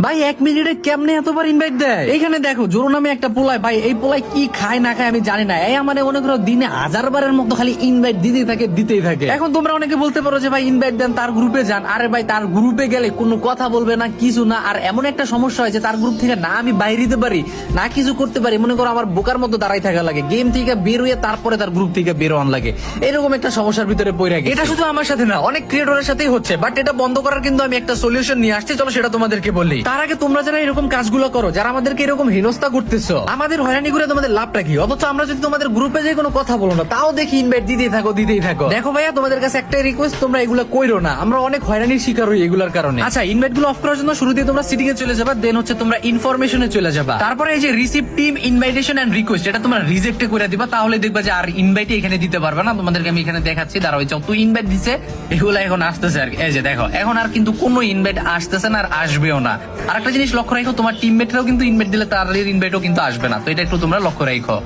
ভাই 1 মিনিটে কেমনে এতবার ইনভাইট দেয়? এখানে দেখো জোরো নামে একটা পোলায়, ভাই এই পোলায় কি খায় না খায় আমি জানি না, এই আমার মনে করো দিনে 1000 বারের মতো খালি ইনভাইট দিতেই থাকে। এখন তোমরা অনেকে বলতে পারো যে ভাই ইনভাইট দেন, তার গ্রুপে যান। আরে ভাই তার গ্রুপে গেলে কোনো কথা বলবে না, কিছু না। আর এমন একটা সমস্যা হয়েছে তার গ্রুপ থেকে না আমি বাইরে দিতে পারি না কিছু করতে পারি, মনে করো আমার বোকার মতো দাঁড়াই থাকা লাগে, গেম থেকে বের হয়ে তারপরে তার গ্রুপ থেকে বের হওয়ান লাগে। এরকম একটা সমস্যার ভিতরে পড়ে গেছে। এটা শুধু আমার সাথে না, অনেক ক্রিয়েটরের সাথেই হচ্ছে। বাট এটা বন্ধ করার কিন্তু আমি একটা সলিউশন নিয়ে আসছি, চলো সেটা তোমাদেরকে বলি। তার আগে তোমরা যারা এরকম কাজগুলো করো, যারা আমাদেরকে এরকম হেনস্থা করতেছো, আমাদের হয়রানি করে তোমাদের লাভটা কি? অথচ আমরা যদি তোমাদের গ্রুপে যে কোনো কথা বলো না, তাও দেখি ইনভাইট দিতেই থাকো। দেখো ভাইয়া, তোমাদের কাছে একটাই রিকোয়েস্ট, তোমরা এগুলো কইরো না, আমরা অনেক হয়রানির শিকার হই এগুলোর কারণে। আচ্ছা, ইনভাইট গুলো অফ করার জন্য শুরুতে তোমরা সিটিং এ চলে যাবা, দেন হচ্ছে তোমরা ইনফরমেশনে চলে যাবা, তারপরে এই যে receive team invitation and request, এটা তোমরা রিজেক্ট করে দিবা। তাহলে দেখবা যে আর ইনভাইট এখানে দিতে পারবে না। তোমাদেরকে আমি এখানে দেখাচ্ছি, দাঁড়াও, যত ইনভাইট দিছে এগুলো এখন আসতেছে আর কি। এই যে দেখো, এখন আর কিন্তু কোনো ইনভাইট আসতেছে না, আর আসবেও না। আর একটা জিনিস লক্ষ্য রাখো, তোমার টিমমেটরাও কিন্তু ইনভাইট দিলে তাদের ইনভাইটও কিন্তু আসবে না। তো এটা একটু তোমরা লক্ষ্য রাখো।